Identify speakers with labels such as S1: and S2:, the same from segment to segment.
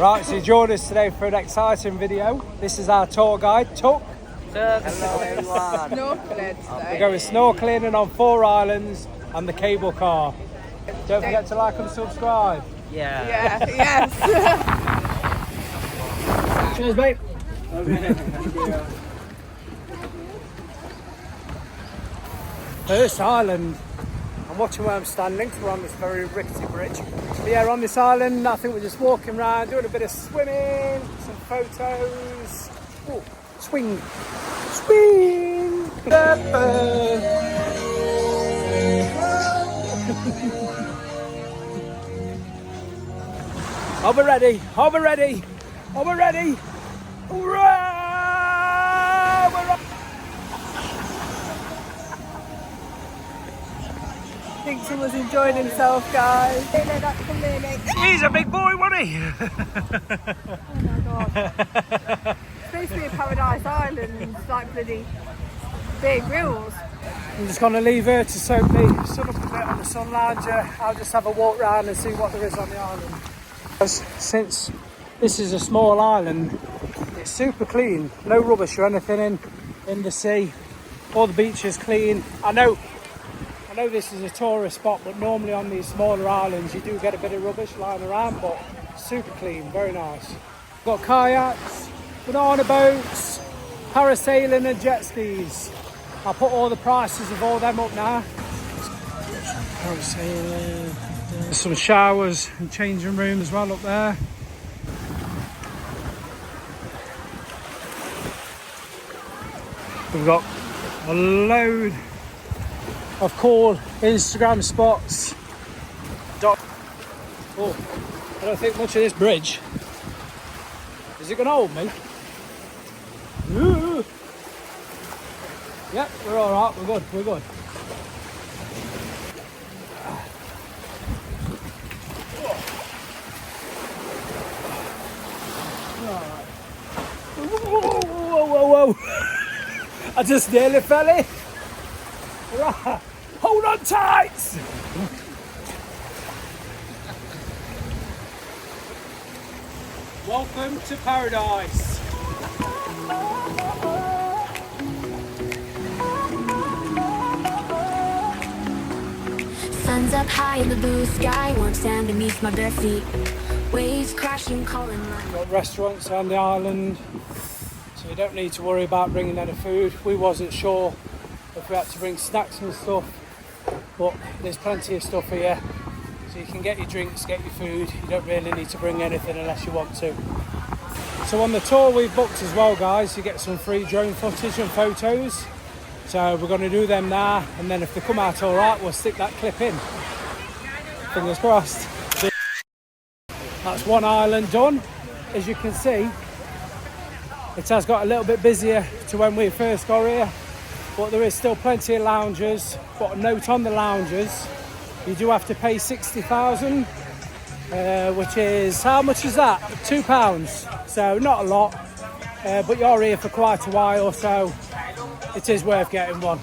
S1: Right, so you joined us today for an exciting video. This is our tour guide, Tuck.
S2: Hello everyone.
S3: Snorkeling today.
S1: We're going snorkeling and on 4 islands and the cable car. Don't forget to like and subscribe.
S2: Yeah.
S3: Yes.
S1: Cheers, mate. First island. I'm watching where I'm standing because we're on this very rickety bridge. But yeah, on this island, I think we're just walking around, doing a bit of swimming, some photos. Ooh, swing. Swing! Are we ready? Are we ready? Are we ready? Hurrah! We're up.
S3: I think someone's enjoying himself, guys.
S1: He's a big boy, wasn't he?
S3: Oh my god. It's supposed to be a paradise island and it's like bloody big wheels.
S1: I'm just going to leave her to soak the sun up a bit on the sun lounger. I'll just have a walk around and see what there is on the island. Since this is a small island, it's super clean. No rubbish or anything in the sea. All the beach is clean. I know this is a tourist spot, but normally on these smaller islands you do get a bit of rubbish lying around, but super clean, very nice. Got kayaks, banana boats, parasailing and jet skis. I'll put all the prices of all them up now. Parasailing. There's some showers and changing rooms as well up there. We've got a load of cool Instagram spots. Oh, I don't think much of this bridge. Is it going to hold me? Ooh. Yep, we're all right. We're good. We're good. Whoa. I just nearly fell in. Right. Hold on tight. Welcome to paradise.
S4: Sun's up high in the blue sky, warm sand beneath my bare feet. Waves crashing, calling like...
S1: Got restaurants on the island, so you don't need to worry about bringing any food. We wasn't sure if we had to bring snacks and stuff, but there's plenty of stuff here, so you can get your drinks, get your food. You don't really need to bring anything unless you want to. So on the tour we've booked as well, guys, you get some free drone footage and photos. So we're going to do them now, and then if they come out all right, we'll stick that clip in. Fingers crossed. That's one island done. As you can see, it has got a little bit busier to when we first got here, but there is still plenty of lounges. Got a note on the lounges. You do have to pay 60,000, which is, how much is that? £2. So not a lot, but you're here for quite a while, so it is worth getting one.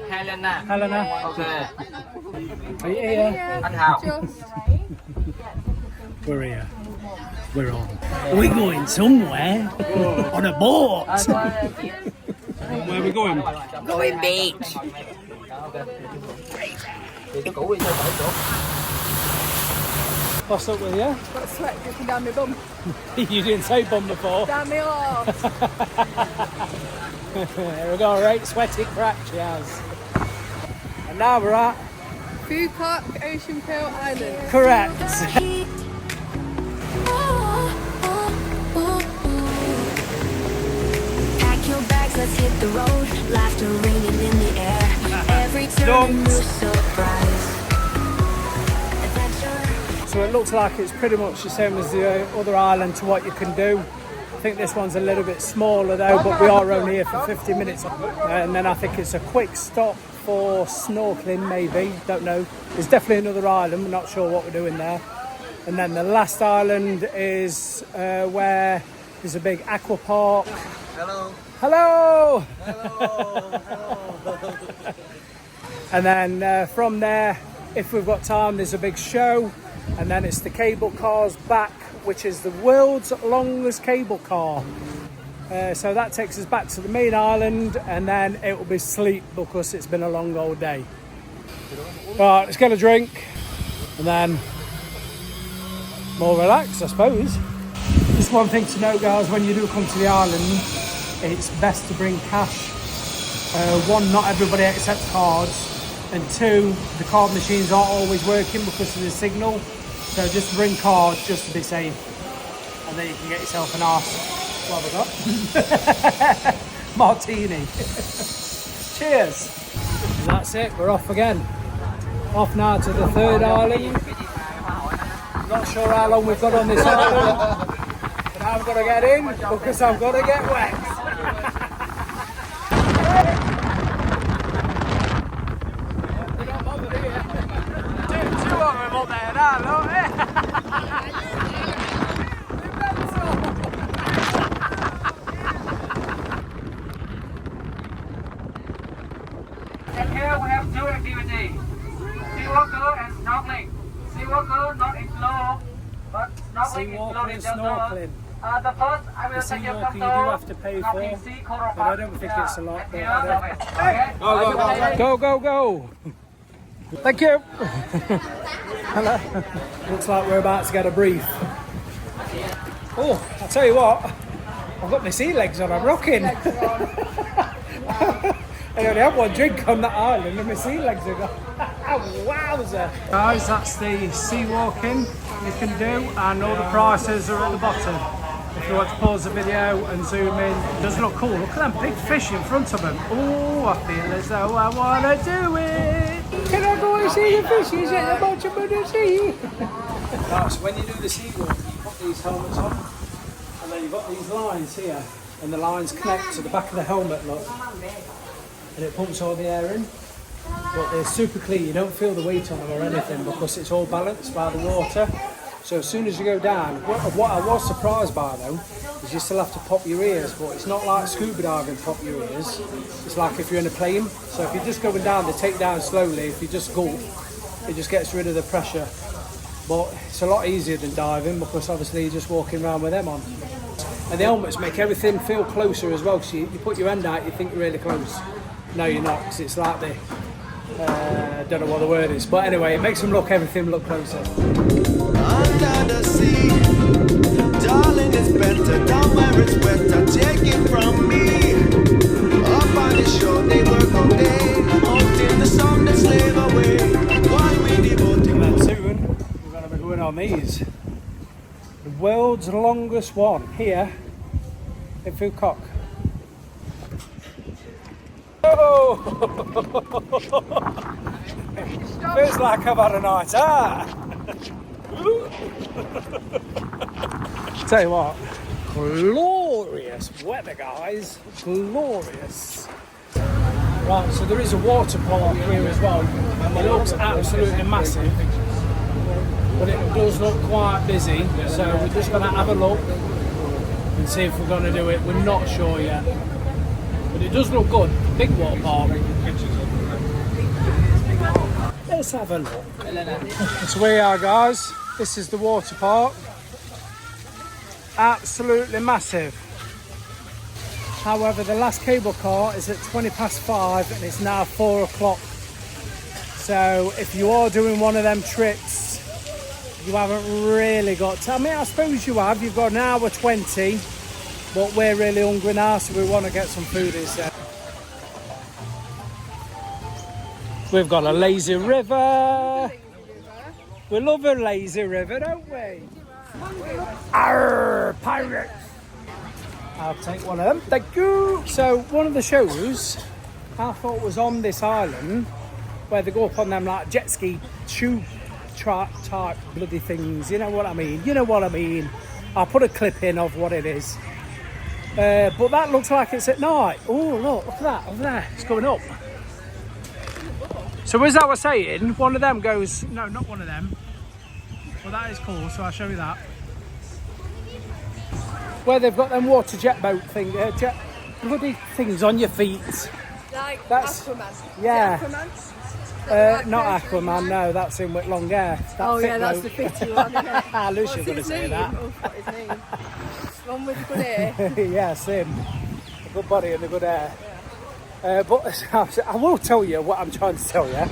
S2: Helena.
S1: Helena.
S2: Okay.
S1: Are you here?
S2: Anh Hào.
S1: We're here. We're on. We're going somewhere on a boat. Where are we going?
S2: Going beach.
S1: What's up with you?
S3: Got sweat dripping down my bum.
S1: You didn't say bum before.
S3: Down my arse.
S1: There we go, right? Sweaty crack she has. And now we're at...
S3: Phu Quoc, Ocean Pearl Island.
S1: Correct.
S4: Pack your bags, let's hit the road. Laughter ringing in the air. Every turn a new surprise. Adventure.
S1: So it looks like it's pretty much the same as the other island to what you can do. I think this one's a little bit smaller though, but we are only here for 50 minutes. And then I think it's a quick stop for snorkeling, maybe, don't know. There's definitely another island, we're not sure what we're doing there. And then the last island is where there's a big aqua park.
S2: Hello.
S1: Hello!
S2: Hello.
S1: And then from there, if we've got time, there's a big show. And then it's the cable cars back which is the world's longest cable car. So that takes us back to the main island, and then it will be sleep because it's been a long old day. Right, let's get a drink and then more relaxed, I suppose. Just one thing to note, guys, when you do come to the island, it's best to bring cash. One, not everybody accepts cards, and two, the card machines aren't always working because of the signal. So just bring cards just to be safe, and then you can get yourself an arse. What have I got? Martini. Cheers. And that's it, we're off again. Off now to the third island. Not sure how long we've got on this island, but I'm going to get in because I'm going to get wet. We're not bothered here. Two of them up there now, don't
S5: And here we have two activities. Sea walker and snorkeling. Sea walker not in slow, but snorkeling is slow in
S1: snorkeling.
S5: The first I will take you
S1: Sea walking you do have to pay for, but I don't think it's a lot. But I don't... Go. Thank you. Hello. Looks like we're about to get a brief. Oh, I'll tell you what, I've got my sea legs on, I'm rocking. I only had one drink on that island and my sea legs are gone. Wowzer. Guys, that's the sea walking you can do, and all the prices are at the bottom. If you want to pause the video and zoom in, it does look cool. Look at them big fish in front of them. Oh, I feel as though I want to do it. Can I go and see the fishes at the bottom of the sea? Right, so when you do the sea walk, you put these helmets on, and then you've got these lines here, and the lines connect to the back of the helmet, look. And it pumps all the air in. But they're super clean, you don't feel the weight on them or anything because it's all balanced by the water. So as soon as you go down, what I was surprised by though, is you still have to pop your ears, but it's not like scuba diving pop your ears. It's like if you're in a plane. So if you're just going down, they take down slowly. If you just gulp, it just gets rid of the pressure. But it's a lot easier than diving because obviously you're just walking around with them on. And the helmets make everything feel closer as well. So you put your hand out, you think you're really close. No, you're not, because it's like the, don't know what the word is, but anyway, it makes everything look closer.
S6: Under the sea, darling, it's better down where it's wetter. Take it from me. Up on the shore, they work all day. Out in the sun, they slave away. While we devoting.
S1: And then soon, we're going to be going on these. The world's longest one here in Phu Quoc. Oh! Feels like I've had a night out. Tell you what, glorious weather, guys. Glorious. Right, so there is a water park here as well, and it looks absolutely massive. But it does look quite busy, so we're just going to have a look and see if we're going to do it. We're not sure yet. But it does look good. Big water park. Let's have a look. So here we are, guys. This is the water park. Absolutely massive. However, the last cable car is at 5:20 and it's now 4 o'clock. So if you are doing one of them trips, you haven't really got time. I mean, I suppose you have. You've got an hour 20. But we're really hungry now, so we want to get some food instead. We've got a lazy river. We love a lazy river, don't we? Arr, pirates! I'll take one of them, thank you. So one of the shows I thought was on this island, where they go up on them like jet ski tube type bloody things. You know what I mean? You know what I mean. I'll put a clip in of what it is. But that looks like it's at night. Oh, look at that, over there, it's going up. So as I was saying, one of them goes, no, not one of them. Well, that is cool, so I'll show you that. Where they've got them water jet boat thing, jet bloody things on your feet.
S3: Like
S1: That's,
S3: Aquaman.
S1: yeah.
S3: Aquaman?
S1: Not Aquaman, no, that's in with long hair. That
S3: Oh
S1: fit
S3: yeah, that's the
S1: bloke.
S3: fitty one, isn't it?
S1: I knew she was
S3: What's
S1: going to
S3: his
S1: say
S3: name?
S1: that.
S3: Oh, what's his name? The one with the good hair.
S1: Yes, him. A good body and a good hair. But I will tell you what I'm trying to tell you.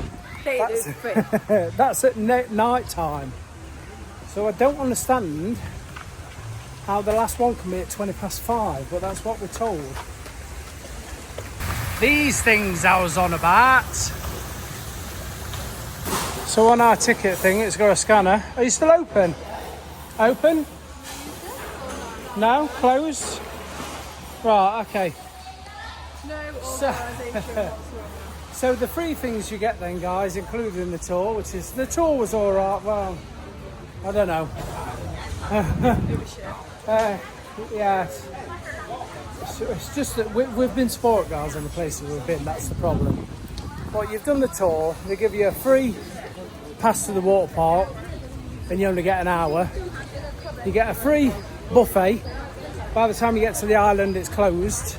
S1: That's at night time. So I don't understand how the last one can be at 5:20, but that's what we're told. These things I was on about. So on our ticket thing, it's got a scanner. Are you still open? Open? No? Closed? Right, okay.
S3: No organisation whatsoever.
S1: So the free things you get then, guys, including the tour, which is, the tour was alright, well, I don't know.
S3: It was shit.
S1: Yeah. It's just that we've been sport guys in the places we've been, that's the problem. But you've done the tour, they give you a free pass to the water park, and you only get an hour. You get a free buffet. By the time you get to the island, it's closed.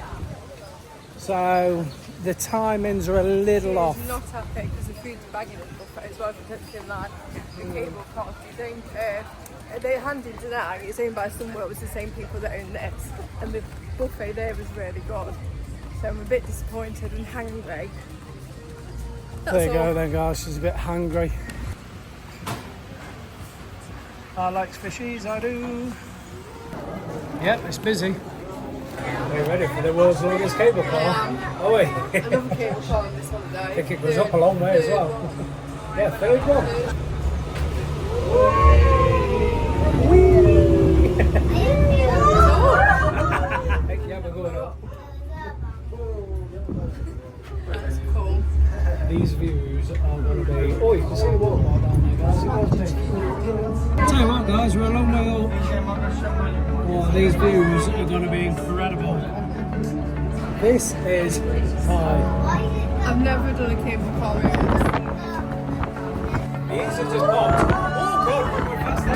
S1: So the timings are a little off.
S3: Not happy because the food's bagging at the buffet as well. It's like the cable car. They handed tonight. It's owned by someone. It was the same people that own this, and the buffet there was really good. So I'm a bit disappointed and hungry.
S1: There you go then, guys. She's a bit hungry. I like fishies, I do. Yep, it's busy. We're ready for the world's longest cable car. Oh wait.
S3: Another cable car on this holiday.
S1: I think it goes up a long way as well. Yeah, third one. Yeah, we're going up.
S3: That's cool.
S1: These views are going to be... Oh, you can see the waterfall down there, guys. Tell you what, guys, we're a long way up. Oh, these views are going to be incredible. This is high.
S3: I've never done a cable car race.
S1: These are just popped. Oh, God, we're going past that.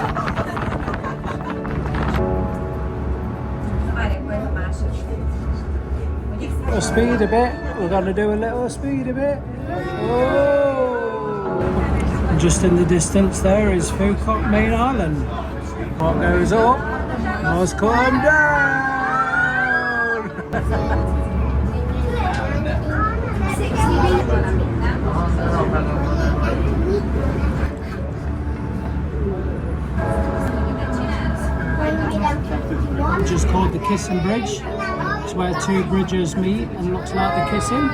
S1: Little speed a bit. We're going to do a little speed a bit. Oh! Just in the distance there is Phu Quoc main island. What goes up must come down. Just called the Kissing Bridge. It's where two bridges meet and looks like they're kissing.